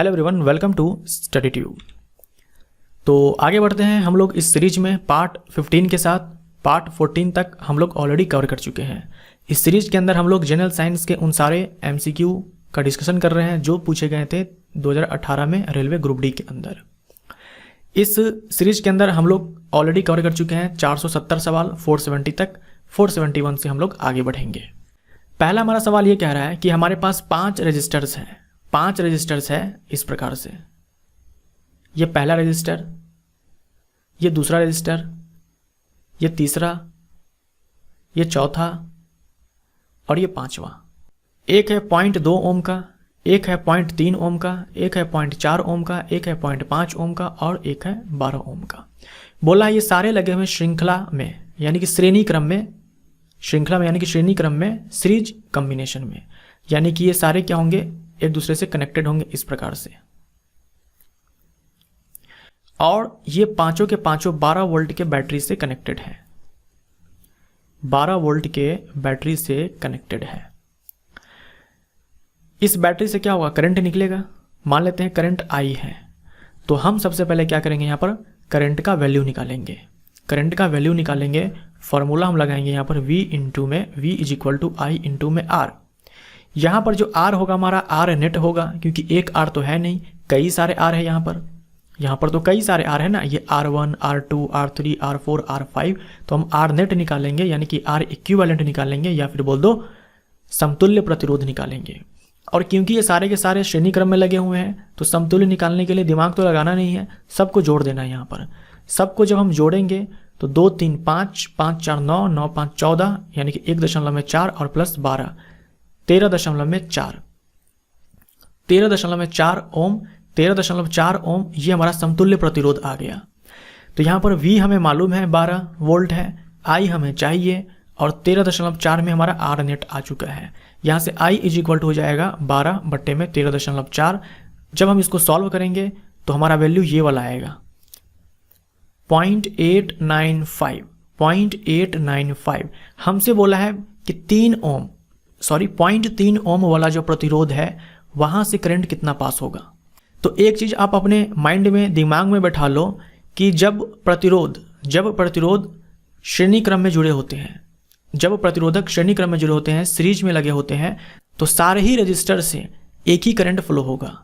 Hello everyone, welcome to study tube. तो आगे बढ़ते हैं हम लोग इस सीरीज में पार्ट 15 के साथ। पार्ट 14 तक हम लोग ऑलरेडी कवर कर चुके हैं। इस सीरीज के अंदर हम लोग जनरल साइंस के उन सारे एमसीक्यू का डिस्कशन कर रहे हैं जो पूछे गए थे 2018 में रेलवे ग्रुप डी के अंदर। इस सीरीज के अंदर हम लोग ऑलरेडी कवर कर चुके हैं 470 सवाल 470 तक। 471 से हम लोग आगे बढ़ेंगे। पहला हमारा सवाल ये कह रहा है कि हमारे पास 5 रजिस्टर्स हैं। 5 रजिस्टर्स है इस प्रकार से। ये पहला रजिस्टर, ये दूसरा रजिस्टर, ये तीसरा, ये चौथा और ये पांचवा। एक है 0.2 ओम का, एक है 0.3 ओम का, एक है 0.4 ओम का, एक है 0.5 ओम का और एक है 12 ओम का। बोला ये सारे लगे हुए श्रृंखला में, यानी कि श्रेणी क्रम में, श्रृंखला में यानी कि श्रेणी क्रम में, सीरीज कॉम्बिनेशन में, यानी कि ये सारे क्या होंगे, एक दूसरे से कनेक्टेड होंगे इस प्रकार से। और ये पांचों के पांचों 12 वोल्ट के बैटरी से कनेक्टेड है। 12 वोल्ट के बैटरी से कनेक्टेड है। इस बैटरी से क्या होगा, करंट निकलेगा। मान लेते हैं करंट आई है, तो हम सबसे पहले क्या करेंगे, यहाँ पर करंट का वैल्यू निकालेंगे। करंट का वैल्यू निकालेंगे, फॉर्मूला हम लगाएंगे यहाँ पर V इंटू में, V is equal to I into में R। यहाँ पर जो R होगा हमारा R नेट होगा, क्योंकि एक R तो है नहीं, कई सारे R है यहाँ पर तो कई सारे R है ना, ये R1, R2, R3, R4, R5। तो हम R नेट निकालेंगे, यानी कि R इक्विवेलेंट निकालेंगे, या फिर बोल दो समतुल्य प्रतिरोध निकालेंगे। और क्योंकि ये सारे के सारे श्रेणी क्रम में लगे हुए हैं, तो समतुल्य निकालने के लिए दिमाग तो लगाना नहीं है, सबको जोड़ देना है। यहाँ पर सबको जब हम जोड़ेंगे तो 2 3 5, 5 4 9, 9 5 14, यानी कि 1.4 और प्लस 12 13.4, 13.4 ओम, 13.4 ओम, ये हमारा समतुल्य प्रतिरोध आ गया। तो यहाँ पर V हमें मालूम है 12 वोल्ट है, I हमें चाहिए, और 13.4 में हमारा R नेट आ चुका है। यहाँ से I इज इक्वल टू हो जाएगा 12 बट्टे में 13.4। जब हम इसको सॉल्व करेंगे तो हमारा वैल्यू ये वाला आएगा 0.895। 0.895 हमसे बोला है कि 3 ओम, सॉरी 0.3 ओम वाला जो प्रतिरोध है वहाँ से करंट कितना पास होगा। तो एक चीज़ आप अपने माइंड में, दिमाग में बैठा लो कि जब प्रतिरोध श्रेणी क्रम में जुड़े होते हैं, जब प्रतिरोधक श्रेणी क्रम में जुड़े होते हैं, सीरीज में लगे होते हैं, तो सारे ही रजिस्टर से एक ही करंट फ्लो होगा।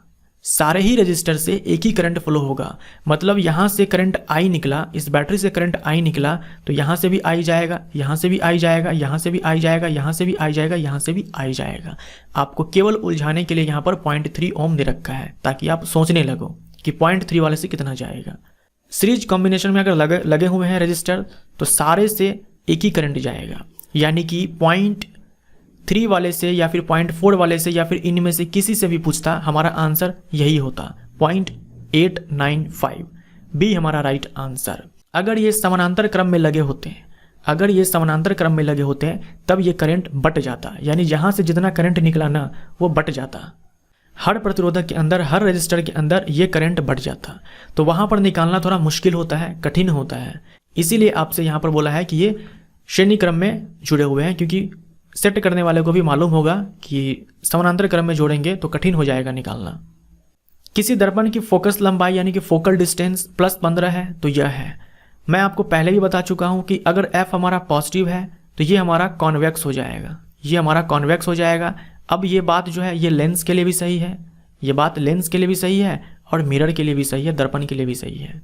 सारे ही रजिस्टर से एक ही करंट फ्लो होगा। मतलब यहाँ से करंट आई निकला, इस बैटरी से करंट आई निकला, तो यहाँ से भी आई जाएगा, यहाँ से भी आई जाएगा, यहाँ से भी आई जाएगा, यहाँ से भी आई जाएगा, यहाँ से भी आई जाएगा। आपको केवल उलझाने के लिए यहाँ पर 0.3 ओम दे रखा है, ताकि आप सोचने लगो कि 0.3 वाले से कितना जाएगा। सीरीज कॉम्बिनेशन में अगर लगे हुए हैं रजिस्टर, तो सारे से एक ही करंट जाएगा, यानी कि 0.3 वाले से या फिर 0.4 वाले से या फिर इनमें से किसी से भी पूछता, हमारा आंसर यही होता 0.895। बी हमारा राइट आंसर। अगर ये समानांतर क्रम में लगे होते हैं, अगर ये समानांतर क्रम में लगे होते हैं, तब ये करंट बट जाता, यानी यहाँ से जितना करंट निकला ना वो बट जाता। हर प्रतिरोधक के अंदर, हर रजिस्टर के अंदर ये करंट बढ़ जाता। तो वहाँ पर निकालना थोड़ा मुश्किल होता है, कठिन होता है। इसीलिए आपसे यहाँ पर बोला है कि ये श्रेणी क्रम में जुड़े हुए हैं, क्योंकि सेट करने वाले को भी मालूम होगा कि समानांतर क्रम में जोड़ेंगे तो कठिन हो जाएगा निकालना। किसी दर्पण की फोकस लंबाई यानी कि फोकल डिस्टेंस +15 है, तो यह है। मैं आपको पहले भी बता चुका हूँ कि अगर F हमारा पॉजिटिव है तो ये हमारा कॉन्वेक्स हो जाएगा, ये हमारा कॉन्वेक्स हो जाएगा। अब ये बात जो है ये लेंस के लिए भी सही है, ये बात लेंस के लिए भी सही है और मिरर के लिए भी सही है, दर्पण के लिए भी सही है।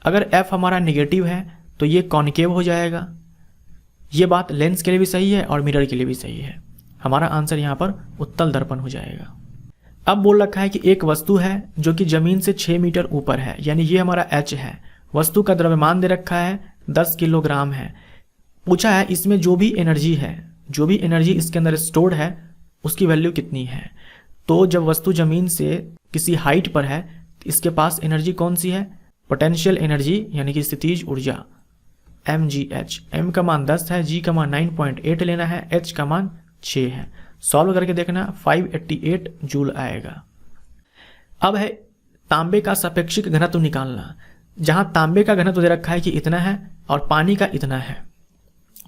अगर F हमारा निगेटिव है तो ये कॉन्केव हो जाएगा, ये बात लेंस के लिए भी सही है और मिरर के लिए भी सही है। हमारा आंसर यहाँ पर उत्तल दर्पण हो जाएगा। अब बोल रखा है कि एक वस्तु है जो कि जमीन से 6 मीटर ऊपर है, यानी ये हमारा H है। वस्तु का द्रव्यमान दे रखा है 10 किलोग्राम है। पूछा है इसमें जो भी एनर्जी है, जो भी एनर्जी इसके अंदर स्टोर्ड है, उसकी वैल्यू कितनी है। तो जब वस्तु जमीन से किसी हाइट पर है, इसके पास एनर्जी कौन सी है, पोटेंशियल एनर्जी यानी कि स्थितिज ऊर्जा mgh। m का मान 10 है, g का मान 9.8 लेना है, h का मान 6 है। सॉल्व करके देखना 588 जूल आएगा। अब है तांबे का सापेक्षिक घनत्व निकालना। जहां तांबे का घनत्व दे रखा है कि इतना है और पानी का इतना है।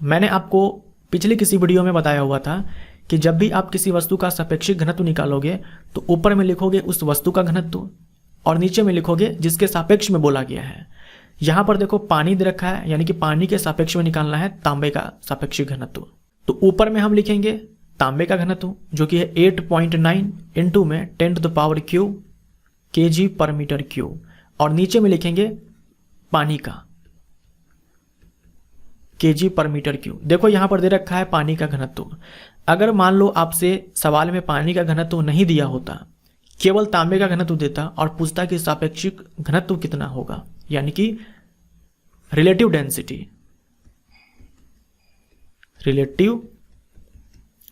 मैंने आपको पिछले किसी वीडियो में बताया हुआ था कि जब भी आप किसी वस्तु का सापेक्षिक घनत्व निकालोगे तो ऊपर में लिखोगे उस वस्तु का घनत्व और नीचे में लिखोगे जिसके सापेक्ष में बोला गया है। यहाँ पर देखो पानी दे रखा है, यानी कि पानी के सापेक्ष में निकालना है तांबे का सापेक्षिक घनत्व। तो ऊपर में हम लिखेंगे तांबे का घनत्व जो कि है 8.9 इंटू में 10³ kg पर मीटर क्यूब, और नीचे में लिखेंगे पानी का kg पर मीटर क्यूब। देखो यहाँ पर दे रखा है पानी का घनत्व। अगर मान लो आपसे सवाल में पानी का घनत्व नहीं दिया होता, केवल तांबे का घनत्व देता और पूछता कि सापेक्षिक घनत्व कितना होगा, यानी कि रिलेटिव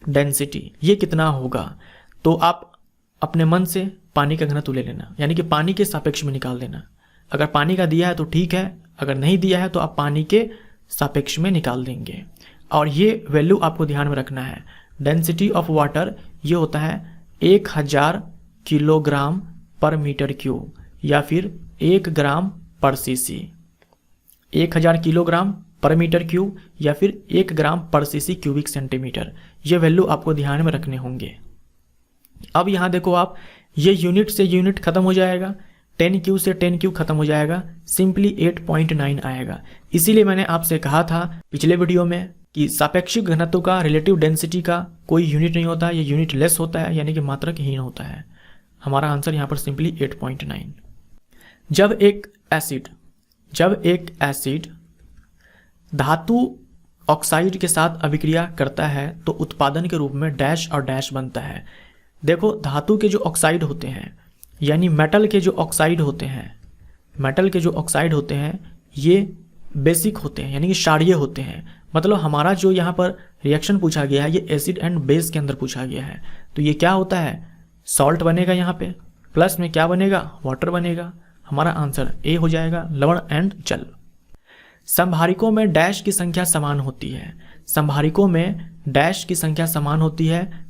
डेंसिटी ये कितना होगा, तो आप अपने मन से पानी का घनत्व ले लेना, यानी कि पानी के सापेक्ष में निकाल देना। अगर पानी का दिया है तो ठीक है, अगर नहीं दिया है तो आप पानी के सापेक्ष में निकाल देंगे। और ये वैल्यू आपको ध्यान में रखना है। डेंसिटी ऑफ वाटर ये होता है 1000 किलोग्राम पर मीटर क्यूब या फिर 1 ग्राम पर सीसी। 1000 किलोग्राम पर मीटर क्यूब या फिर 1 ग्राम पर सीसी क्यूबिक सेंटीमीटर, ये वैल्यू आपको ध्यान में रखने होंगे। अब यहाँ देखो आप, ये यूनिट से यूनिट खत्म हो जाएगा, 10 से 10 खत्म हो जाएगा, सिंपली 8.9 आएगा। इसीलिए मैंने आपसे कहा था पिछले वीडियो में कि सापेक्षिक घनत्व का, रिलेटिव डेंसिटी का कोई यूनिट नहीं होता, ये यूनिट लेस होता है, यानी कि मात्रकहीन होता है। हमारा आंसर यहाँ पर सिंपली 8.9। जब एक एसिड धातु ऑक्साइड के साथ अभिक्रिया करता है तो उत्पादन के रूप में डैश और डैश बनता है। देखो धातु के जो ऑक्साइड होते हैं, यानी मेटल के जो ऑक्साइड होते हैं, ये बेसिक होते हैं, यानी कि क्षारीय होते हैं। मतलब हमारा जो यहाँ पर रिएक्शन पूछा गया है ये एसिड एंड बेस के अंदर पूछा गया है, तो ये क्या होता है, सॉल्ट बनेगा यहाँ पे, प्लस में क्या बनेगा, वाटर बनेगा। हमारा आंसर ए हो जाएगा, लवण एंड जल। संभारिकों में डैश की संख्या समान होती है।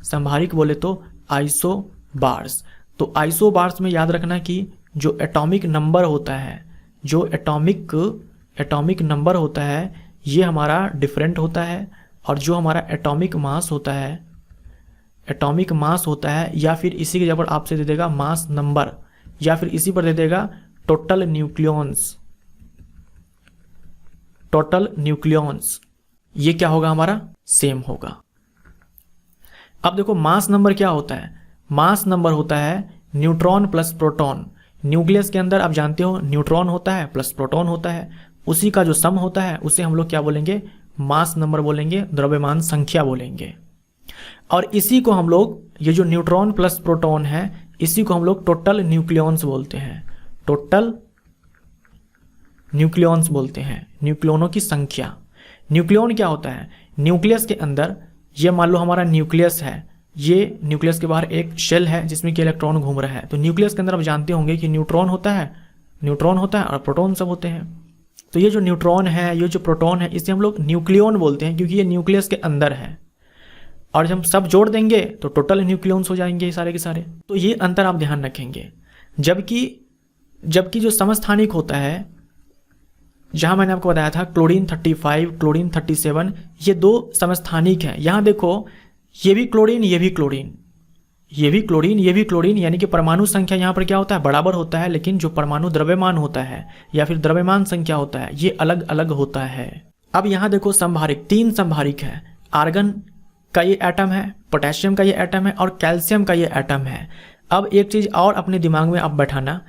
संभारिक बोले तो आइसोबार्स। तो आइसोबार्स में याद रखना कि जो एटॉमिक नंबर होता है ये हमारा डिफरेंट होता है, और जो हमारा एटॉमिक मास होता है या फिर इसी की जगह आपसे दे देगा मास नंबर, या फिर इसी पर दे देगा टोटल न्यूक्लियॉन्स, ये क्या होगा, हमारा सेम होगा। अब देखो मास नंबर क्या होता है, मास नंबर होता है न्यूट्रॉन प्लस प्रोटॉन। न्यूक्लियस के अंदर आप जानते हो न्यूट्रॉन होता है प्लस प्रोटॉन होता है, उसी का जो सम होता है उसे हम लोग क्या बोलेंगे, मास नंबर बोलेंगे, द्रव्यमान संख्या बोलेंगे। और इसी को हम लोग, ये जो न्यूट्रॉन प्लस प्रोटॉन है, इसी को हम लोग टोटल न्यूक्लियॉन्स बोलते हैं। न्यूक्लियनों की संख्या। न्यूक्लियन क्या होता है, न्यूक्लियस के अंदर, ये मान लो हमारा न्यूक्लियस है, ये न्यूक्लियस के बाहर एक शेल है जिसमें कि इलेक्ट्रॉन घूम रहा है। तो न्यूक्लियस के अंदर आप जानते होंगे कि न्यूट्रॉन होता है और प्रोटॉन सब होते हैं। तो ये जो न्यूट्रॉन है, ये जो प्रोटॉन है, इसे हम लोग न्यूक्लियन बोलते हैं क्योंकि ये न्यूक्लियस के अंदर है। और जब हम सब जोड़ देंगे तो टोटल न्यूक्लियन्स हो जाएंगे सारे के सारे। तो ये अंतर आप ध्यान रखेंगे। जबकि जो समस्थानिक होता है, जहां मैंने आपको बताया था क्लोरीन 35, क्लोरीन 37, ये 2 समस्थानिक हैं। यहाँ देखो ये भी क्लोरीन, यानी कि परमाणु संख्या यहाँ पर क्या होता है, बराबर होता है, लेकिन जो परमाणु द्रव्यमान होता है या फिर द्रव्यमान संख्या होता है ये अलग अलग होता है। अब यहाँ देखो संभारिक, 3 संभारिक है। आर्गन का ये एटम है, पोटेशियम का ये एटम है और कैल्शियम का ये एटम है। अब एक चीज और अपने दिमाग में आप बैठाना,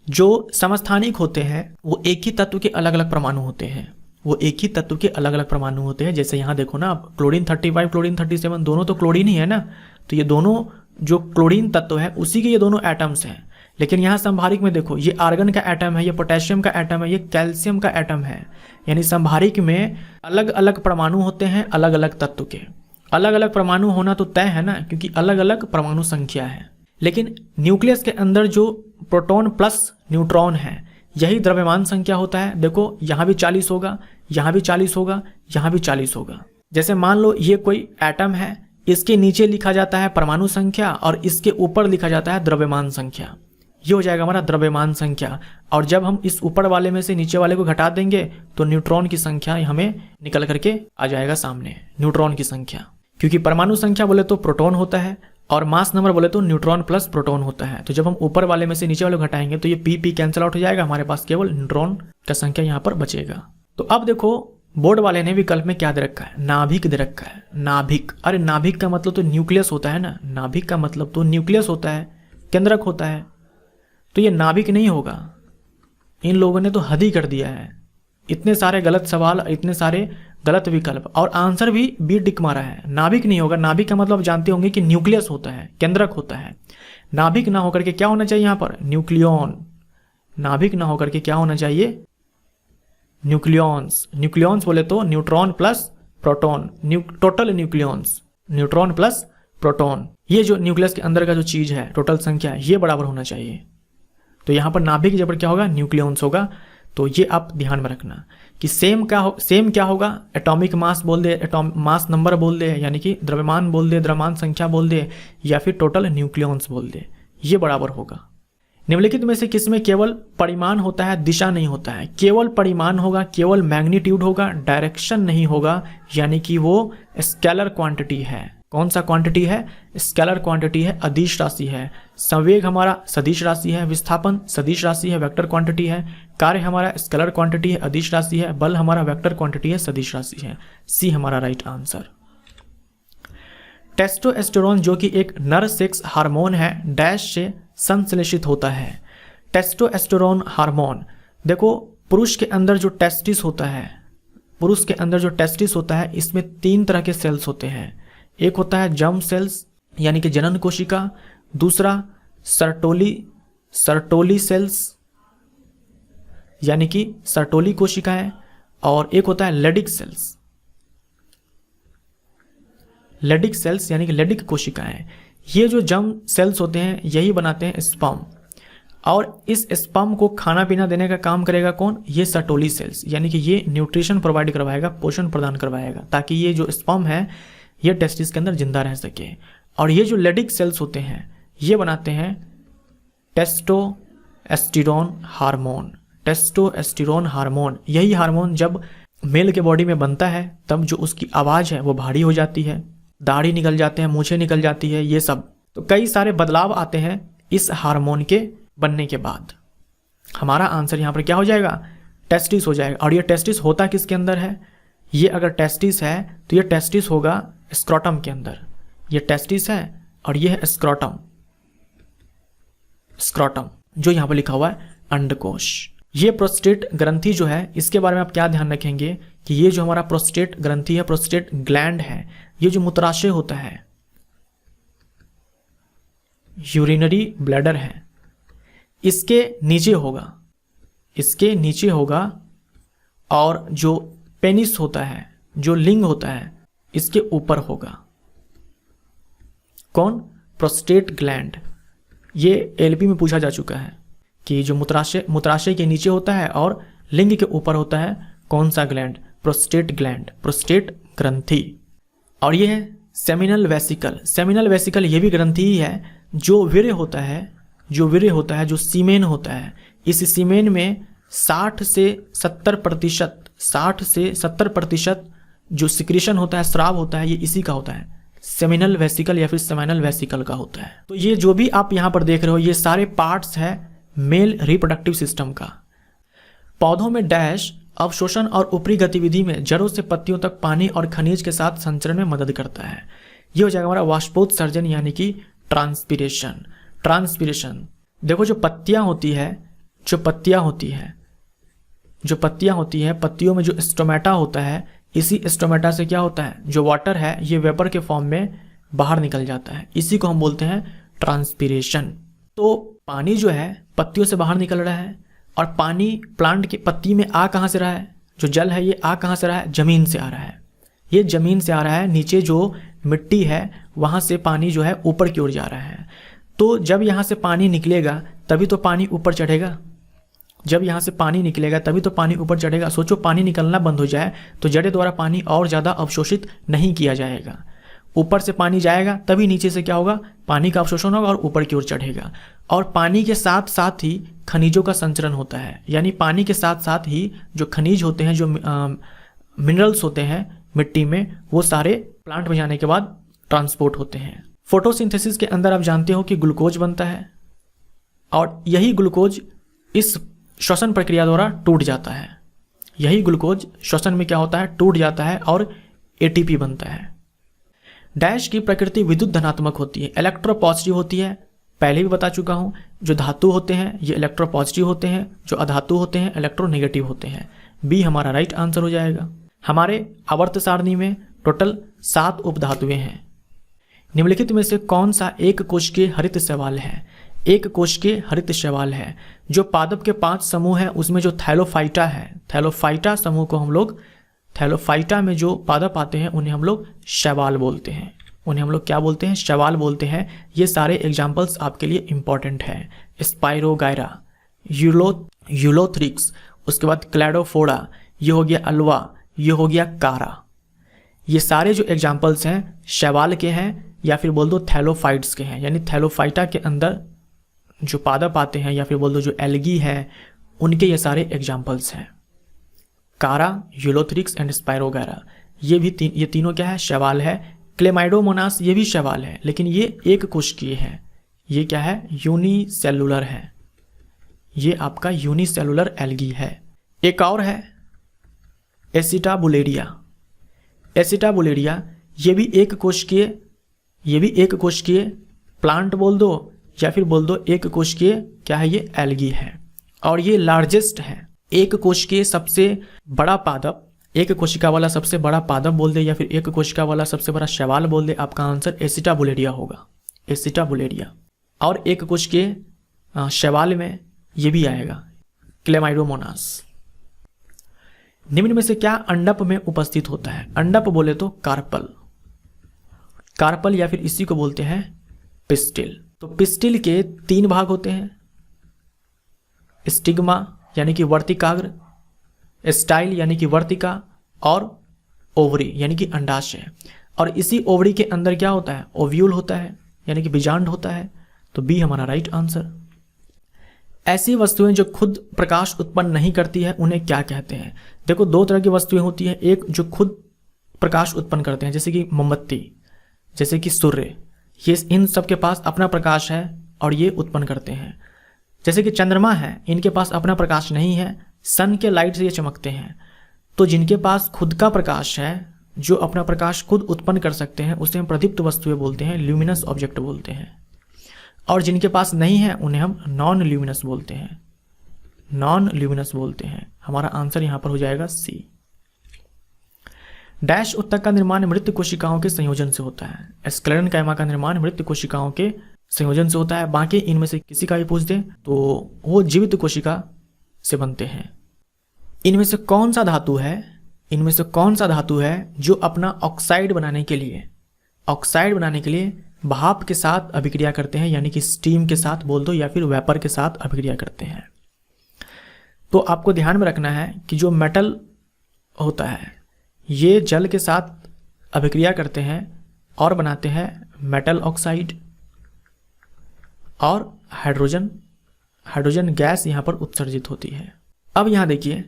जो समस्थानिक होते हैं वो एक ही तत्व के अलग अलग परमाणु होते हैं। जैसे यहाँ देखो ना आप, क्लोरीन 35, क्लोरीन 37, दोनों तो क्लोरीन ही है ना। तो ये दोनों जो क्लोरीन तत्व है उसी के ये दोनों एटम्स हैं। लेकिन यहाँ संभारिक में देखो, ये आर्गन का एटम है, ये पोटेशियम का एटम है, ये कैल्शियम का एटम है। यानी संभारिक में अलग अलग परमाणु होते हैं, अलग अलग तत्व के। अलग अलग परमाणु होना तो तय है ना, क्योंकि अलग अलग परमाणु संख्या है। लेकिन न्यूक्लियस के अंदर जो प्रोटॉन प्लस न्यूट्रॉन है, यही द्रव्यमान संख्या होता है। देखो यहाँ भी 40 होगा, यहाँ भी 40 होगा, यहाँ भी 40 होगा। जैसे मान लो ये कोई एटम है, इसके नीचे लिखा जाता है परमाणु संख्या और इसके ऊपर लिखा जाता है द्रव्यमान संख्या। ये हो जाएगा हमारा द्रव्यमान संख्या। और जब हम इस ऊपर वाले में से नीचे वाले को घटा देंगे तो न्यूट्रॉन की संख्या हमें निकल करके आ जाएगा सामने, न्यूट्रॉन की संख्या। क्योंकि परमाणु संख्या बोले तो प्रोटॉन होता है और मास नंबर बोले तो न्यूट्रॉन प्लस प्रोटॉन होता है। तो जब हम ऊपर वाले में से नीचे वाले घटाएंगे तो ये पी कैंसिल आउट हो जाएगा, हमारे पास केवल न्यूट्रॉन का संख्या यहाँ पर बचेगा। तो अब देखो बोर्ड वाले ने विकल्प में क्या दे रखा है, नाभिक दे रखा है। नाभिक, अरे नाभिक का मतलब तो न्यूक्लियस होता है ना, नाभिक का मतलब तो न्यूक्लियस होता है, केंद्रक होता है। तो ये नाभिक नहीं होगा, इन लोगों ने तो हद ही कर दिया है। इतने सारे गलत सवाल, इतने सारे गलत विकल्प और आंसर भी बी टिक मारा है। नाभिक नहीं होगा, नाभिक का मतलब जानते होंगे कि न्यूक्लियस होता है, केंद्रक होता है। नाभिक ना होकर के क्या होना चाहिए यहाँ पर, न्यूक्लियन। नाभिक ना होकर के क्या होना चाहिए, न्यूक्लियॉन्स। न्यूक्लियॉन्स बोले तो neutron plus proton, total nucleons, neutron plus proton. ये जो न्यूक्लियस के अंदर का जो चीज है, टोटल संख्या, ये बराबर होना चाहिए। तो यहाँ पर नाभिक की जगह क्या होगा, न्यूक्लियॉन्स होगा। तो ये आप ध्यान में रखना कि सेम क्या होगा, एटॉमिक मास बोल दे, मास नंबर बोल दे, यानी कि द्रव्यमान बोल दे, द्रव्यमान संख्या बोल दे, या फिर टोटल न्यूक्लियॉन्स बोल दे, ये बराबर होगा। निम्नलिखित में से किसमें केवल परिमाण होता है, दिशा नहीं होता है। केवल परिमाण होगा, केवल मैग्नीट्यूड होगा, डायरेक्शन नहीं होगा, यानी कि वो स्केलर क्वांटिटी है। कौन सा क्वांटिटी है, स्केलर क्वांटिटी है, अदिश राशि है। संवेग हमारा सदिश राशि है, विस्थापन सदिश राशि है, वेक्टर क्वांटिटी है। कार्य हमारा स्केलर क्वांटिटी है, अदिश राशि है। बल हमारा वेक्टर क्वांटिटी है, सदिश राशि है। सी हमारा राइट आंसर। टेस्टोस्टेरोन जो कि एक नर सेक्स हार्मोन है, डैश से संश्लेषित होता है। टेस्टोस्टेरोन हार्मोन, देखो पुरुष के अंदर जो टेस्टिस होता है, पुरुष के अंदर जो टेस्टिस होता है, इसमें 3 तरह के सेल्स होते हैं। एक होता है जर्म सेल्स यानी कि जनन कोशिका, दूसरा सर्टोली सेल्स यानी कि सर्टोली कोशिकाएं, और एक होता है लेडिक सेल्स यानी कि लेडिक कोशिकाएं। ये जो जर्म सेल्स होते हैं यही बनाते हैं स्पर्म, और इस स्पर्म को खाना पीना देने का काम करेगा कौन, ये सर्टोली सेल्स, यानी कि ये न्यूट्रिशन प्रोवाइड करवाएगा, पोषण प्रदान करवाएगा, ताकि ये जो स्पर्म है ये टेस्टिस के अंदर जिंदा रह सके। और ये जो लेडिक सेल्स होते हैं ये बनाते हैं टेस्टोस्टेरोन हार्मोन। टेस्टोस्टेरोन हार्मोन, यही हार्मोन जब मेल के बॉडी में बनता है तब जो उसकी आवाज़ है वो भारी हो जाती है, दाढ़ी निकल जाते हैं, मूछें निकल जाती है, ये सब। तो कई सारे बदलाव आते हैं इस हार्मोन के बनने के बाद। हमारा आंसर यहाँ पर क्या हो जाएगा, टेस्टिस हो जाएगा। और ये टेस्टिस होता किसके अंदर है, ये अगर टेस्टिस है तो ये टेस्टिस होगा स्क्रोटम के अंदर। ये टेस्टिस है और ये है स्क्रोटम जो यहाँ पर लिखा हुआ है अंडकोश। ये प्रोस्टेट ग्रंथि जो है, इसके बारे में आप क्या ध्यान रखेंगे कि ये जो हमारा प्रोस्टेट ग्रंथि है, प्रोस्टेट ग्लैंड है, ये जो मूत्राशय होता है, यूरिनरी ब्लैडर है, इसके नीचे होगा, और जो पेनिस होता है, जो लिंग होता है, इसके ऊपर होगा। कौन, प्रोस्टेट ग्लैंड। ये एलपी में पूछा जा चुका है कि जो मूत्राशय के नीचे होता है और लिंग के ऊपर होता है कौन सा ग्लैंड, प्रोस्टेट ग्लैंड, प्रोस्टेट ग्रंथि। और ये है सेमिनल वेसिकल ये भी ग्रंथि ही है। जो वीर्य होता है, जो सीमेन होता है, इस सीमेन में 60 से 70% जो सिक्रीशन होता है, स्राव होता है, ये इसी का होता है, सेमिनल वेसिकल या फिर सेमिनल वेसिकल का होता है। तो ये जो भी आप यहाँ पर देख रहे हो ये सारे पार्ट्स है मेल रिप्रोडक्टिव सिस्टम का। पौधों में डैश अवशोषण और ऊपरी गतिविधि में जड़ों से पत्तियों तक पानी और खनिज के साथ संचरण में मदद करता है। ये हो जाएगा हमारा वाष्पोत्सर्जन यानी कि ट्रांसपीरेशन। देखो जो पत्तियां होती है, पत्तियों में जो स्टोमेटा होता है, इसी स्टोमेटा से क्या होता है, जो वाटर है ये वेपर के फॉर्म में बाहर निकल जाता है, इसी को हम बोलते हैं ट्रांसपीरेशन। तो पानी जो है पत्तियों से बाहर निकल रहा है, और पानी प्लांट की पत्ती में आ कहाँ से रहा है, जो जल है ये आ कहाँ से रहा है, जमीन से आ रहा है। ये जमीन से आ रहा है, नीचे जो मिट्टी है वहाँ से पानी जो है ऊपर की ओर जा रहा है। तो जब यहाँ से पानी निकलेगा तभी तो पानी ऊपर चढ़ेगा, सोचो पानी निकलना बंद हो जाए तो जड़ों द्वारा पानी और ज़्यादा अवशोषित नहीं किया जाएगा। ऊपर से पानी जाएगा तभी नीचे से क्या होगा, पानी का अवशोषण होगा और ऊपर की ओर चढ़ेगा। और पानी के साथ साथ ही खनिजों का संचरण होता है, यानी पानी के साथ साथ ही जो खनिज होते हैं, जो मिनरल्स होते हैं मिट्टी में, वो सारे प्लांट में जाने के बाद ट्रांसपोर्ट होते हैं। फोटोसिंथेसिस के अंदर आप जानते हो कि ग्लूकोज बनता है और यही ग्लूकोज इस श्वसन प्रक्रिया द्वारा टूट जाता है। यही ग्लूकोज श्वसन में क्या होता है, टूट जाता है और एटीपी बनता है। डैश की प्रकृति विद्युत धनात्मक होती है, इलेक्ट्रोपॉजिटिव होती है। पहले भी बता चुका हूं, जो धातु होते हैं ये इलेक्ट्रोपॉजिटिव होते हैं, जो अधातु होते हैं इलेक्ट्रोनेगेटिव होते हैं। बी हमारा राइट आंसर हो जाएगा। हमारे आवर्त सारणी में टोटल 7 उपधातुएं हैं। निम्नलिखित में से कौन सा एक कोशिकीय हरित शैवाल है? एक कोशिकीय हरित शैवाल है। जो पादप के 5 समूह हैं उसमें जो थैलोफाइटा है, थैलोफाइटा समूह को हम लोग, थैलोफाइटा में जो पादप आते हैं उन्हें हम लोग शैवाल बोलते हैं। उन्हें हम लोग क्या बोलते हैं? शैवाल बोलते हैं। ये सारे एग्जाम्पल्स आपके लिए इंपॉर्टेंट हैं। स्पाइरोगायरा, यूलोथ्रिक्स, उसके बाद क्लैडोफोरा, ये हो गया अल्वा, ये हो गया कारा। ये सारे जो एग्जाम्पल्स हैं शैवाल के हैं या फिर बोल दो थैलोफाइट्स के हैं। यानी थैलोफाइटा के अंदर जो पादप आते हैं या फिर बोल दो जो एल्गी है उनके ये सारे एग्जाम्पल्स हैं। कारा, यूलोथ्रिक्स एंड स्पाइरोगायरा, ये तीनों क्या है? शैवाल है। क्लेमाइडोमोनास ये भी शैवाल है लेकिन ये एक कोशिकीय है। ये क्या है? यूनिसेलुलर है। ये आपका यूनिसेलुलर एल्गी है। एक और है एसिटाबुलेरिया। एसिटाबुलेरिया ये भी एक कोशिकीय प्लांट बोल दो या फिर बोल दो एक कोशिकीय क्या है? ये एल्गी है और ये लार्जेस्ट है। एक कोशिकीय सबसे बड़ा पादप, एक कोशिका वाला सबसे बड़ा पादप बोल दे या फिर एक कोशिका वाला सबसे बड़ा शैवाल बोल दे, आपका आंसर एसिटाबुलेरिया होगा। एसिटाबुलेरिया। और एक कोशिकीय शैवाल में ये भी आएगा क्लेमाइडोमोनास। निम्न में से क्या अंडप में उपस्थित होता है? अंडप बोले तो कार्पल, कार्पल या फिर इसी को बोलते हैं पिस्टिल। तो पिस्टिल के 3 भाग होते हैं, स्टिग्मा यानी कि वर्तिकाग्र, स्टाइल यानी कि वर्तिका और ओवरी यानी कि अंडाशय। और इसी ओवरी के अंदर क्या होता है? ओव्यूल होता है यानी कि बीजांड होता है। तो बी हमारा राइट आंसर। ऐसी वस्तुएं जो खुद प्रकाश उत्पन्न नहीं करती है उन्हें क्या कहते हैं? देखो 2 तरह की वस्तुएं होती हैं। एक जो खुद प्रकाश उत्पन्न करते हैं जैसे कि मोमबत्ती, जैसे कि सूर्य, ये इन सब के पास अपना प्रकाश है और ये उत्पन्न करते हैं। जैसे कि चंद्रमा है, इनके पास अपना प्रकाश नहीं है, सन के लाइट से ये चमकते हैं। तो जिनके पास खुद का प्रकाश है, जो अपना प्रकाश खुद उत्पन्न कर सकते हैं, उसे हम प्रदीप्त वस्तुएं बोलते हैं, ल्यूमिनस ऑब्जेक्ट बोलते हैं। और जिनके पास नहीं है उन्हें हम नॉन ल्यूमिनस बोलते हैं, नॉन ल्यूमिनस बोलते हैं। हमारा आंसर यहां पर हो जाएगा सी। डैश उत्तक का निर्माण मृत कोशिकाओं के संयोजन से होता है। स्क्लेरेनकाइमा का निर्माण मृत कोशिकाओं के संयोजन से होता है। बाकी इनमें से किसी का भी पूछ दे तो वो जीवित कोशिका से बनते हैं। इनमें से कौन सा धातु है जो अपना ऑक्साइड बनाने के लिए भाप के साथ अभिक्रिया करते हैं, यानी कि स्टीम के साथ बोल दो या फिर वेपर के साथ अभिक्रिया करते हैं। तो आपको ध्यान में रखना है कि जो मेटल होता है ये जल के साथ अभिक्रिया करते हैं और बनाते हैं मेटल ऑक्साइड, और हाइड्रोजन गैस यहाँ पर उत्सर्जित होती है। अब यहाँ देखिए,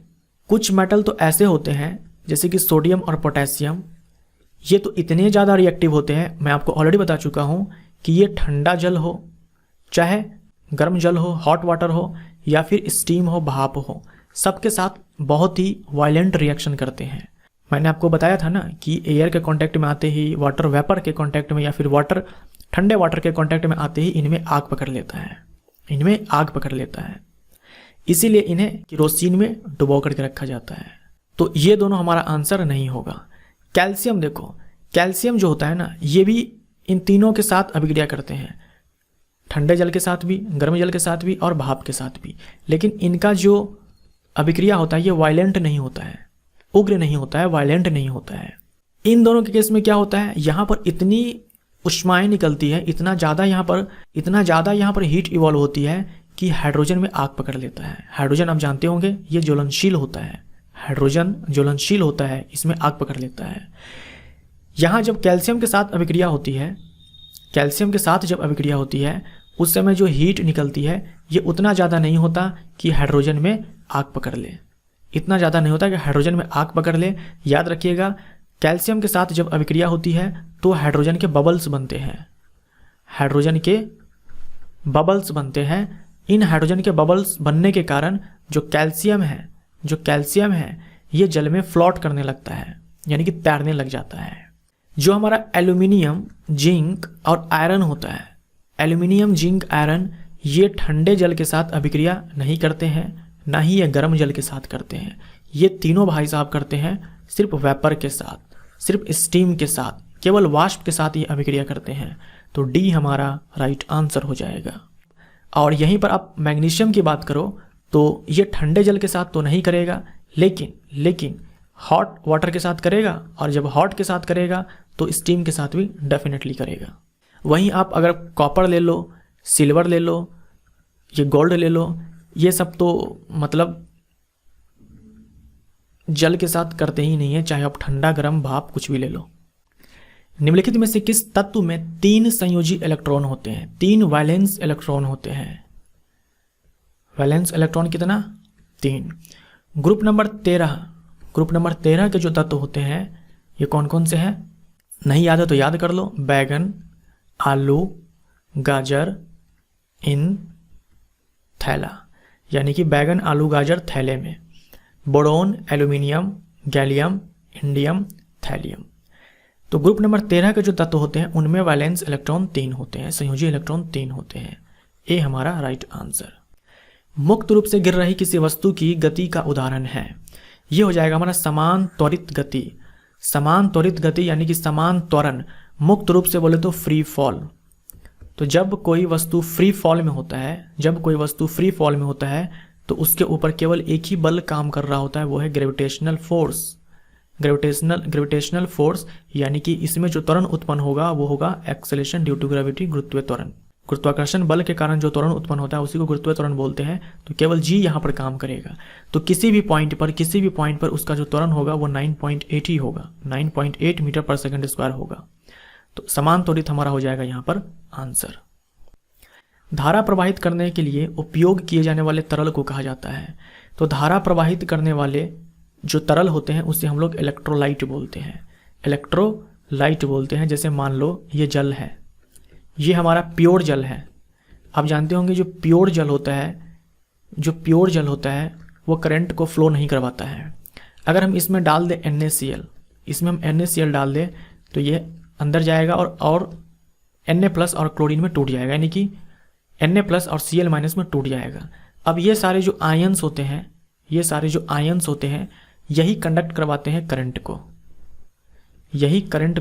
कुछ मेटल तो ऐसे होते हैं जैसे कि सोडियम और पोटेशियम, ये तो इतने ज़्यादा रिएक्टिव होते हैं, मैं आपको ऑलरेडी बता चुका हूँ कि ये ठंडा जल हो, चाहे गर्म जल हो, हॉट वाटर हो या फिर स्टीम हो, भाप हो, सबके साथ बहुत ही वायलेंट रिएक्शन करते हैं। मैंने आपको बताया था ना कि एयर के कांटेक्ट में आते ही, वाटर वेपर के कांटेक्ट में या फिर ठंडे वाटर के कांटेक्ट में आते ही इनमें आग पकड़ लेता है। इसीलिए इन्हें केरोसिन में डुबो करके रखा जाता है। तो ये दोनों हमारा आंसर नहीं होगा। कैल्शियम देखो, कैल्शियम जो होता है ना, ये भी इन तीनों के साथ अभिक्रिया करते हैं, ठंडे जल के साथ भी, गर्म जल के साथ भी और भाप के साथ भी। लेकिन इनका जो अभिक्रिया होता है ये वायलेंट नहीं होता है, उग्र नहीं होता है, वायलेंट नहीं होता है। इन दोनों के केस में क्या होता है, यहाँ पर इतनी उष्माएं निकलती है, इतना ज़्यादा यहाँ पर हीट इवॉल्व होती है कि हाइड्रोजन में आग पकड़ लेता है। हाइड्रोजन आप जानते होंगे ये ज्वलनशील होता है, हाइड्रोजन ज्वलनशील होता है, इसमें आग पकड़ लेता है। यहाँ जब कैल्शियम के साथ अभिक्रिया होती है, उस समय जो हीट निकलती है ये उतना ज़्यादा नहीं होता कि हाइड्रोजन में आग पकड़ ले, इतना ज़्यादा नहीं होता कि हाइड्रोजन में आग पकड़ ले। याद रखिएगा, कैल्शियम के साथ जब अभिक्रिया होती है तो हाइड्रोजन के बबल्स बनते हैं, हाइड्रोजन के बबल्स बनते हैं। इन हाइड्रोजन के बबल्स बनने के कारण जो कैल्शियम है ये जल में फ्लोट करने लगता है, यानी कि तैरने लग जाता है। जो हमारा एल्यूमिनियम, जिंक और आयरन होता है, एल्यूमिनियम, जिंक, आयरन, ये ठंडे जल के साथ अभिक्रिया नहीं करते हैं, ना ही ये गर्म जल के साथ करते हैं। ये तीनों भाई साहब करते हैं सिर्फ वेपर के साथ, सिर्फ स्टीम के साथ, केवल वाष्प के साथ ये अभिक्रिया करते हैं। तो डी हमारा राइट आंसर हो जाएगा। और यहीं पर आप मैग्नीशियम की बात करो तो ये ठंडे जल के साथ तो नहीं करेगा, लेकिन हॉट वाटर के साथ करेगा, और जब हॉट के साथ करेगा तो स्टीम के साथ भी डेफिनेटली करेगा। वहीं आप अगर कॉपर ले लो, सिल्वर ले लो, ये गोल्ड ले लो, ये सब तो मतलब जल के साथ करते ही नहीं है, चाहे आप ठंडा, गर्म, भाप कुछ भी ले लो। निम्नलिखित में से किस तत्व में 3 संयोजी इलेक्ट्रॉन होते हैं? 3 वैलेंस इलेक्ट्रॉन होते हैं। वैलेंस इलेक्ट्रॉन कितना? 3। ग्रुप नंबर 13 के जो तत्व होते हैं ये कौन कौन से हैं? नहीं याद है तो याद कर लो। बैगन, आलू, गाजर, इन थैला, यानी कि बैगन, आलू, गाजर थैले में। Boron, aluminium, gallium, indium, thallium. तो ग्रुप नंबर 13 के जो तत्व होते हैं उनमें वैलेंस इलेक्ट्रॉन 3 होते हैं, संयोजी इलेक्ट्रॉन 3 होते हैं। ए हमारा राइट आंसर। मुक्त रूप से गिर रही किसी वस्तु की गति का उदाहरण है, ये हो जाएगा हमारा समान त्वरित गति। समान त्वरित गति यानी कि समान त्वरण। मुक्त रूप से बोले तो फ्री फॉल। तो जब कोई वस्तु फ्री फॉल में होता है, तो उसके ऊपर केवल एक ही बल काम कर रहा होता है, वो है ग्रेविटेशनल फोर्स। यानी कि इसमें जो त्वरण उत्पन्न होगा वो होगा एक्सेलेरेशन ड्यू टू ग्रेविटी, गुरुत्वीय त्वरण। गुरुत्वाकर्षण बल के कारण जो त्वरण उत्पन्न होता है उसी को गुरुत्वीय त्वरण बोलते हैं। तो केवल जी यहाँ पर काम करेगा। तो किसी भी पॉइंट पर उसका जो त्वरण होगा वो 9.8 ही होगा, 9.8 मीटर पर सेकंड स्क्वायर होगा। तो समान त्वरित हमारा हो जाएगा यहाँ पर आंसर। धारा प्रवाहित करने के लिए उपयोग किए जाने वाले तरल को कहा जाता है। तो धारा प्रवाहित करने वाले जो तरल होते हैं उसे हम लोग इलेक्ट्रोलाइट बोलते हैं। जैसे मान लो ये जल है, ये हमारा प्योर जल है। आप जानते होंगे जो प्योर जल होता है वो करंट को फ्लो नहीं करवाता है। अगर हम इसमें डाल दें NaCl डाल दें तो ये अंदर जाएगा और Na+ और क्लोरीन में टूट जाएगा, यानी कि Na+ और Cl- में टूट जाएगा। अब ये सारे जो आयंस होते हैं यही कंडक्ट करवाते हैं करंट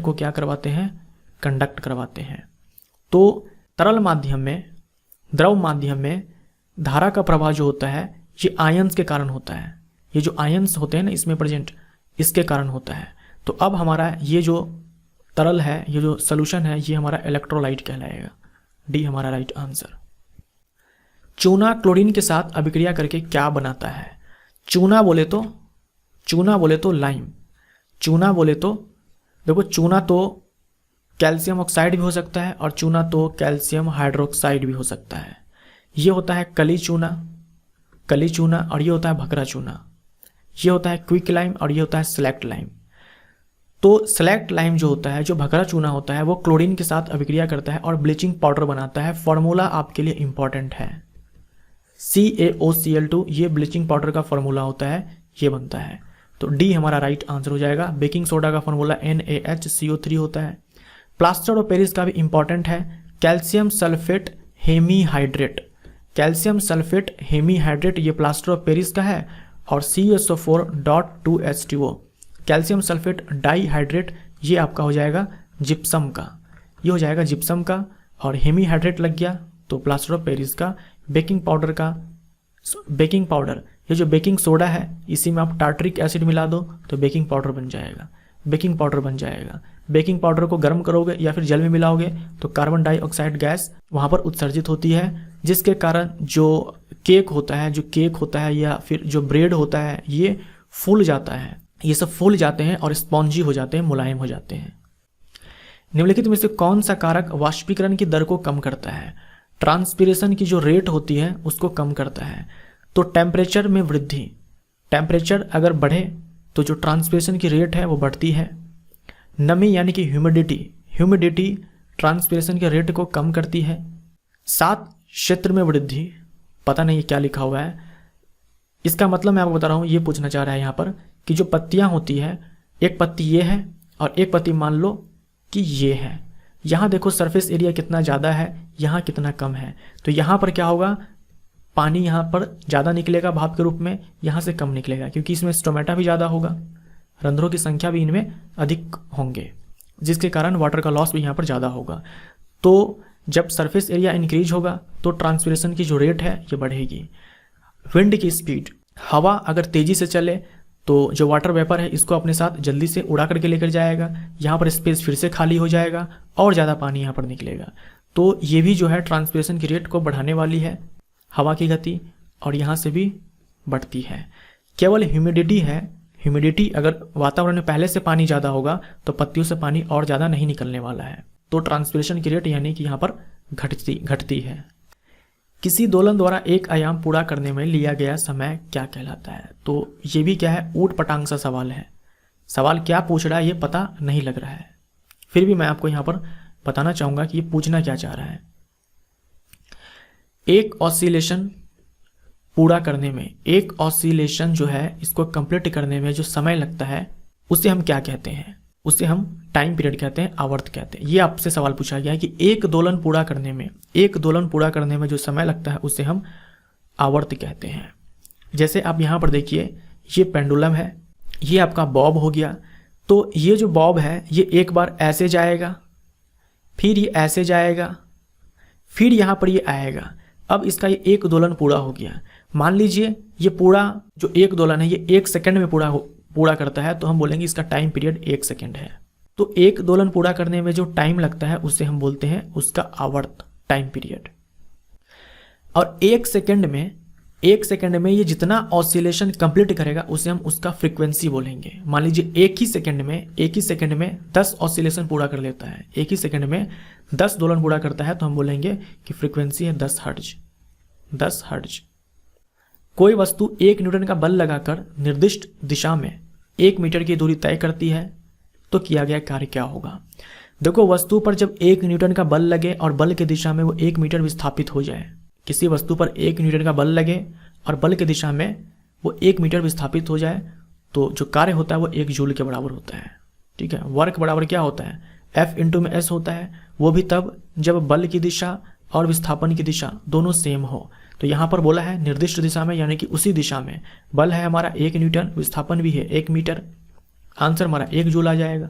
को, क्या करवाते हैं? कंडक्ट करवाते हैं। तो तरल माध्यम में, द्रव माध्यम में धारा का प्रवाह जो होता है ये आयंस के कारण होता है। ये जो आयंस होते हैं ना इसमें प्रेजेंट, इसके कारण होता है। तो अब हमारा ये जो तरल है, ये जो सोल्यूशन है, ये हमारा इलेक्ट्रोलाइट कहलाएगा। डी हमारा राइट आंसर। चूना क्लोरीन के साथ अभिक्रिया करके क्या बनाता है? चूना बोले तो लाइम। चूना बोले तो देखो, चूना तो कैल्शियम ऑक्साइड भी हो सकता है और चूना तो कैल्शियम हाइड्रोक्साइड भी हो सकता है। ये होता है कली चूना और ये होता है भकरा चूना। ये होता है क्विक लाइम और ये होता है सेलेक्ट लाइम। तो सेलेक्ट लाइम जो होता है, जो भकरा चूना होता है, वो क्लोरीन के साथ अभिक्रिया करता है और ब्लीचिंग पाउडर बनाता है। फॉर्मूला आपके लिए इंपॉर्टेंट है, CaOCl2, ये ब्लीचिंग पाउडर का फॉर्मूला होता है, ये बनता है। तो डी हमारा राइट आंसर हो जाएगा। बेकिंग सोडा का फॉर्मूला NaHCO3 होता है। प्लास्टर ऑफ पेरिस का भी इंपॉर्टेंट है, कैल्शियम सल्फेट हेमीहाइड्रेट, ये प्लास्टर ऑफ पेरिस का है। और CSO4.2H2O, कैल्शियम सल्फेट डाईहाइड्रेट, ये आपका हो जाएगा जिप्सम का, ये हो जाएगा जिप्सम का। और हेमीहाइड्रेट लग गया तो प्लास्टर ऑफ पेरिस का। बेकिंग पाउडर, ये जो बेकिंग सोडा है इसी में आप टार्टरिक एसिड मिला दो तो बेकिंग पाउडर बन जाएगा। बेकिंग पाउडर को गर्म करोगे या फिर जल में मिलाओगे तो कार्बन डाइऑक्साइड गैस वहाँ पर उत्सर्जित होती है, जिसके कारण जो केक होता है या फिर जो ब्रेड होता है ये फूल जाता है। ये सब फूल जाते हैं और स्पॉन्जी हो जाते हैं, मुलायम हो जाते हैं। निम्नलिखित में से कौन सा कारक वाष्पीकरण की दर को कम करता है? ट्रांसपिरेशन की जो रेट होती है उसको कम करता है। तो टेम्परेचर में वृद्धि, टेम्परेचर अगर बढ़े तो जो ट्रांसपिरेशन की रेट है वो बढ़ती है। नमी यानी कि ह्यूमिडिटी ट्रांसपिरेशन के रेट को कम करती है। 7 क्षेत्र में वृद्धि, पता नहीं क्या लिखा हुआ है, इसका मतलब मैं आपको बता रहा हूँ, ये पूछना चाह रहा है यहाँ पर कि जो पत्तियाँ होती है, एक पत्ती ये है और एक पत्ती मान लो कि ये है। यहाँ देखो सरफेस एरिया कितना ज़्यादा है, यहाँ कितना कम है, तो यहाँ पर क्या होगा, पानी यहाँ पर ज़्यादा निकलेगा भाप के रूप में, यहाँ से कम निकलेगा क्योंकि इसमें स्टोमेटा भी ज़्यादा होगा, रंध्रों की संख्या भी इनमें अधिक होंगे, जिसके कारण वाटर का लॉस भी यहाँ पर ज़्यादा होगा। तो जब सरफेस एरिया इंक्रीज होगा तो ट्रांसपिरेशन की जो रेट है ये बढ़ेगी। विंड की स्पीड, हवा अगर तेज़ी से चले तो जो वाटर वेपर है इसको अपने साथ जल्दी से उड़ा करके लेकर जाएगा, यहाँ पर स्पेस फिर से खाली हो जाएगा और ज़्यादा पानी यहाँ पर निकलेगा। तो ये भी जो है ट्रांसपिरेशन की रेट को बढ़ाने वाली है हवा की गति, और यहाँ से भी बढ़ती है। केवल ह्यूमिडिटी है, ह्यूमिडिटी अगर वातावरण में पहले से पानी ज़्यादा होगा तो पत्तियों से पानी और ज़्यादा नहीं निकलने वाला है, तो ट्रांसपिरेशन की रेट यानी कि यहाँ पर घटती है। किसी दोलन द्वारा एक आयाम पूरा करने में लिया गया समय क्या कहलाता है? तो ये भी क्या है, ऊट पटांग सा सवाल है। सवाल क्या पूछ रहा है ये पता नहीं लग रहा है, फिर भी मैं आपको यहाँ पर बताना चाहूँगा कि ये पूछना क्या चाह रहा है। एक ऑसिलेशन पूरा करने में, एक ऑसिलेशन जो है इसको कंप्लीट करने में जो समय लगता है उसे हम क्या कहते हैं? उसे हम टाइम पीरियड कहते हैं, आवर्त कहते हैं। ये आपसे सवाल पूछा गया है कि एक दोलन पूरा करने में जो समय लगता है उसे हम आवर्त कहते हैं। जैसे आप यहाँ पर देखिए, ये पेंडुलम है, ये आपका बॉब हो गया। तो ये जो बॉब है ये एक बार ऐसे जाएगा, फिर ये ऐसे जाएगा, फिर यहाँ पर ये आएगा। अब इसका ये एक दोलन पूरा हो गया। मान लीजिए ये पूरा जो एक दोलन है ये 1 सेकंड में पूरा करता है, तो हम बोलेंगे इसका टाइम पीरियड 1 सेकंड है। तो एक दोलन पूरा करने में जो टाइम लगता है उसे हम बोलते हैं उसका आवर्त, टाइम पीरियड। और 1 सेकंड में ये जितना ऑसिलेशन कंप्लीट करेगा उसे हम उसका फ्रीक्वेंसी बोलेंगे। मान लीजिए एक ही सेकंड में 10 ऑसिलेशन पूरा कर लेता है, एक ही सेकंड में 10 दोलन पूरा करता है, तो हम बोलेंगे कि फ्रीक्वेंसी है 10 हर्ट्ज। कोई वस्तु 1 न्यूटन का बल लगाकर निर्दिष्ट दिशा में 1 मीटर की दूरी तय करती है तो किया गया कार्य क्या होगा? देखो, वस्तु पर जब 1 न्यूटन का बल लगे और बल की दिशा में वो 1 मीटर विस्थापित हो जाए, किसी वस्तु पर 1 न्यूटन का बल लगे और बल की दिशा में वो 1 मीटर विस्थापित हो जाए, तो जो कार्य होता है वो 1 जूल के बराबर होता है। ठीक है, वर्क बराबर क्या होता है? F इंटू में S होता है, वो भी तब जब बल की दिशा और विस्थापन की दिशा दोनों सेम हो। तो यहाँ पर बोला है निर्दिष्ट दिशा में, यानी कि उसी दिशा में। बल है हमारा 1 न्यूटन, विस्थापन भी है 1 मीटर, आंसर हमारा 1 जूल आ जाएगा।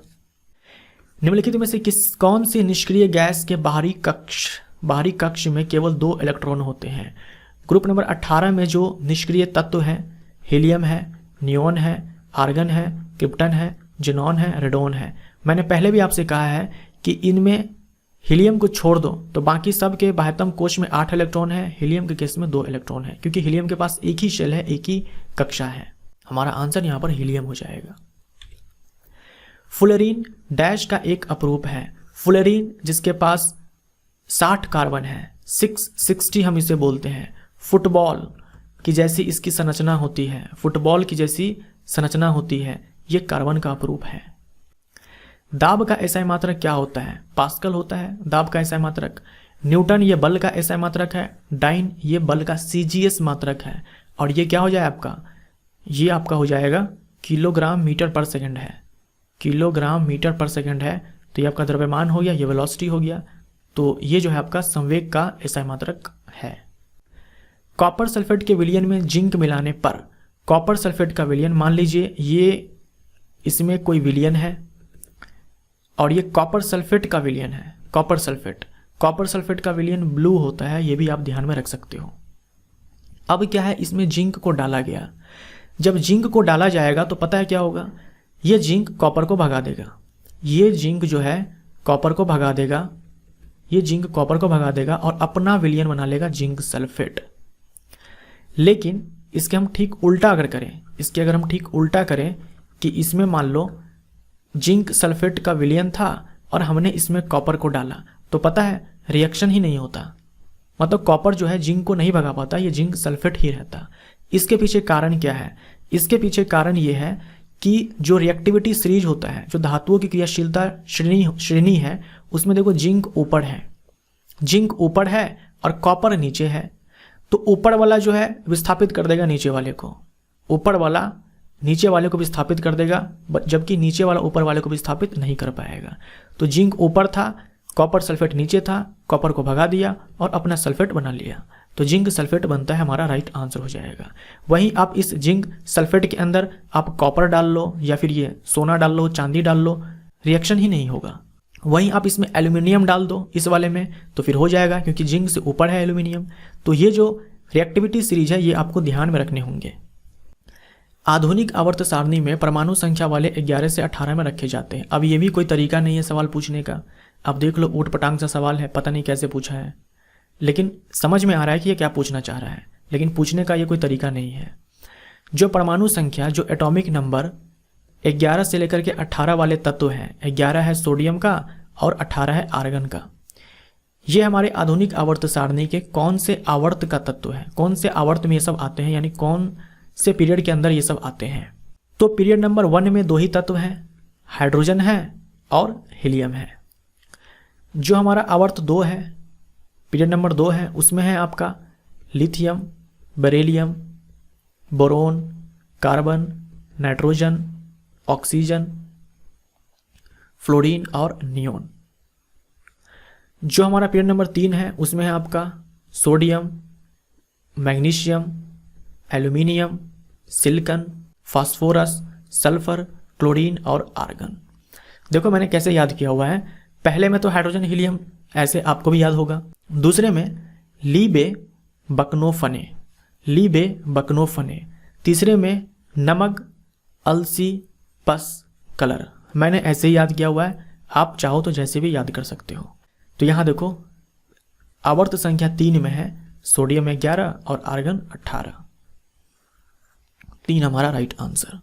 निम्नलिखित में से कौन सी निष्क्रिय गैस के बाहरी कक्ष में केवल 2 इलेक्ट्रॉन होते हैं? ग्रुप नंबर 18 में जो निष्क्रिय तत्व है, हीलियम है, नियोन है, आर्गन है, क्रिप्टन है, जिनॉन है, रेडोन है। मैंने पहले भी आपसे कहा है कि इनमें हीलियम को छोड़ दो तो बाकी सब के बाह्यतम कोश में 8 इलेक्ट्रॉन है, हीलियम के केस में 2 इलेक्ट्रॉन है, क्योंकि हीलियम के पास एक ही शेल है, एक ही कक्षा है। हमारा आंसर यहाँ पर हीलियम हो जाएगा। फुलेरीन डैश का एक अपरूप है। फुलेरीन जिसके पास 60 कार्बन है, 660 हम इसे बोलते हैं। फुटबॉल की जैसी इसकी संरचना होती है, फुटबॉल की जैसी संरचना होती है, ये कार्बन का अपरूप है। दाब का एसआई मात्रक क्या होता है? पास्कल होता है दाब का एसआई मात्रक। न्यूटन ये बल का एसआई मात्रक है। डाइन ये बल का सीजीएस मात्रक है। और ये क्या हो जाए आपका? ये आपका हो जाएगा किलोग्राम मीटर पर सेकंड है, किलोग्राम मीटर पर सेकंड है। तो ये आपका द्रव्यमान हो गया, ये वेलोसिटी हो गया। तो ये जो है आपका संवेग का एसआई मात्रक है। कॉपर सल्फेट के विलयन में जिंक मिलाने पर, कॉपर सल्फेट का विलयन, मान लीजिए ये इसमें कोई विलयन है और ये कॉपर सल्फेट का विलयन है। कॉपर सल्फेट का विलयन ब्लू होता है, ये भी आप ध्यान में रख सकते हो। अब क्या है, इसमें जिंक को डाला गया। जब जिंक को डाला जाएगा तो पता है क्या होगा? ये जिंक कॉपर को भगा देगा, ये जिंक जो है कॉपर को भगा देगा, ये जिंक कॉपर को भगा देगा और अपना विलयन बना लेगा जिंक सल्फेट। लेकिन इसके हम ठीक उल्टा अगर करें, इसके अगर हम ठीक उल्टा करें कि इसमें मान लो जिंक सल्फेट का विलयन था और हमने इसमें कॉपर को डाला, तो पता है रिएक्शन ही नहीं होता। मतलब कॉपर जो है जिंक को नहीं भगा पाता, ये जिंक सल्फेट ही रहता। इसके पीछे कारण क्या है? इसके पीछे कारण ये है कि जो रिएक्टिविटी सीरीज होता है, जो धातुओं की क्रियाशीलता श्रेणी है, उसमें देखो जिंक ऊपर है, जिंक ऊपर है और कॉपर नीचे है। तो ऊपर वाला जो है विस्थापित कर देगा नीचे वाले को, ऊपर वाला नीचे वाले को विस्थापित कर देगा, जबकि नीचे वाला ऊपर वाले को विस्थापित नहीं कर पाएगा। तो जिंक ऊपर था, कॉपर सल्फेट नीचे था, कॉपर को भगा दिया और अपना सल्फेट बना लिया, तो जिंक सल्फेट बनता है, हमारा राइट आंसर हो जाएगा। वहीं आप इस जिंक सल्फेट के अंदर आप कॉपर डाल लो या फिर ये सोना डाल लो, चांदी डाल लो, रिएक्शन ही नहीं होगा। वहीं आप इसमें एल्यूमिनियम डाल दो इस वाले में, तो फिर हो जाएगा, क्योंकि जिंक से ऊपर है एल्यूमिनियम। तो ये जो रिएक्टिविटी सीरीज है ये आपको ध्यान में रखने होंगे। आधुनिक आवर्त सारणी में परमाणु संख्या वाले 11 से 18 में रखे जाते हैं। अब ये भी कोई तरीका नहीं है सवाल पूछने का। अब देख लो, ऊट पटांग सा सवाल है, पता नहीं कैसे पूछा है, लेकिन समझ में आ रहा है कि ये क्या पूछना चाह रहा है, लेकिन पूछने का ये कोई तरीका नहीं है। जो परमाणु संख्या, जो एटॉमिक नंबर 11 से लेकर के 18 वाले तत्व हैं, 11 है सोडियम का और 18 है आर्गन का, ये हमारे आधुनिक आवर्त सारणी के कौन से आवर्त का तत्व है, कौन से आवर्त में ये सब आते हैं, यानी कौन से पीरियड के अंदर ये सब आते हैं। तो पीरियड नंबर 1 में 2 ही तत्व हैं, हाइड्रोजन है और हीलियम है। जो हमारा आवर्त 2 है, पीरियड नंबर 2 है, उसमें है आपका lithium, beryllium, boron, carbon, nitrogen, oxygen, fluorine और नियोन। जो हमारा पीरियड नंबर 3 है, उसमें है आपका sodium, magnesium, aluminium, silicon, phosphorus, sulphur, chlorine और आर्गन। देखो मैंने कैसे याद किया हुआ है, पहले में तो हाइड्रोजन, हीलियम, ऐसे आपको भी याद होगा। दूसरे में लीबे बकनोफने, लीबे बकनोफने। तीसरे में नमक, अलसी, पस, कलर। मैंने ऐसे ही याद किया हुआ है, आप चाहो तो जैसे भी याद कर सकते हो। तो यहाँ देखो आवर्त संख्या 3 में है सोडियम 11 और आर्गन 18, 3 हमारा राइट आंसर।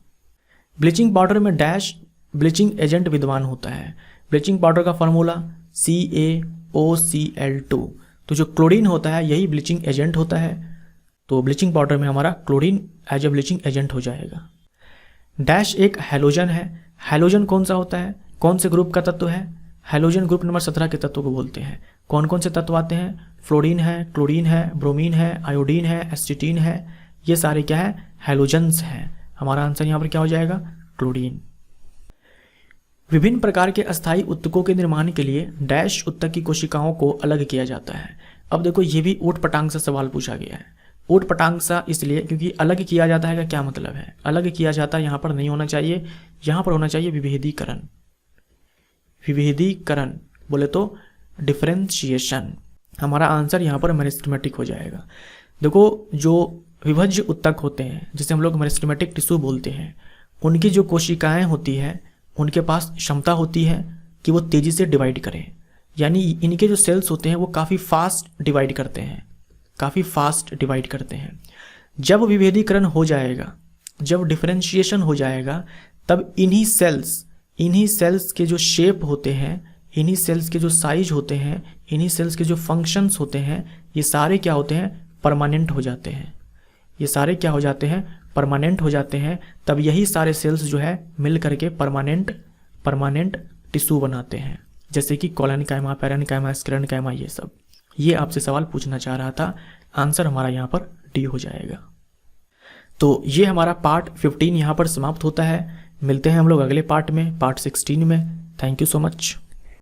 ब्लीचिंग पाउडर में डैश ब्लीचिंग एजेंट विद्यमान होता है। ब्लीचिंग पाउडर का फॉर्मूला CaOCl2। तो जो क्लोरीन होता है यही ब्लीचिंग एजेंट होता है, तो ब्लीचिंग पाउडर में हमारा chlorine as a bleaching agent हो जाएगा। डैश एक हैलोजन है। हैलोजन कौन सा होता है, कौन से ग्रुप का तत्व है? हैलोजन ग्रुप नंबर 17 के तत्व को बोलते हैं। कौन कौन से तत्व आते हैं? फ्लोरीन है, क्लोरीन है, ब्रोमीन है, आयोडीन है, एसिटीन है, ये सारे क्या है? हैलोजन्स हैं। हमारा आंसर यहाँ पर क्या हो जाएगा? क्लोरीन। विभिन्न प्रकार के अस्थायी उत्तकों के निर्माण के लिए डैश उत्तक की कोशिकाओं को अलग किया जाता है। अब देखो ये भी ऊट पटांग सा सवाल पूछा गया है। ऊट पटांग सा इसलिए क्योंकि अलग किया जाता है का क्या मतलब है? अलग किया जाता है यहाँ पर नहीं होना चाहिए, यहाँ पर होना चाहिए विभेदीकरण। विभेदीकरण बोले तो डिफरेंशिएशन। हमारा आंसर यहाँ पर मेरिस्टेमेटिक हो जाएगा। देखो जो विभज्य उत्तक होते हैं जिसे हम लोग मेरिस्टेमेटिक टिश्यू बोलते हैं, उनकी जो कोशिकाएं होती है उनके पास क्षमता होती है कि वो तेज़ी से डिवाइड करें, यानी इनके जो सेल्स होते हैं वो काफ़ी फास्ट डिवाइड करते हैं, काफ़ी फास्ट डिवाइड करते हैं। जब विभेदीकरण हो जाएगा, जब डिफरेंशिएशन हो जाएगा, तब इन्हीं सेल्स के जो शेप होते हैं, इन्हीं सेल्स के जो साइज होते हैं, इन्हीं सेल्स के जो फंक्शंस होते हैं, ये सारे क्या होते हैं? परमानेंट हो जाते हैं। ये सारे क्या हो जाते हैं? परमानेंट हो जाते हैं। तब यही सारे सेल्स जो है मिल करके परमानेंट टिश्यू बनाते हैं, जैसे कि कोलोनकाइमा, पैरेन्काइमा, स्क्लेरेन्काइमा, ये सब। ये आपसे सवाल पूछना चाह रहा था। आंसर हमारा यहाँ पर डी हो जाएगा। तो ये हमारा पार्ट 15 यहाँ पर समाप्त होता है। मिलते हैं हम लोग अगले पार्ट में, पार्ट 16 में। Thank you so much.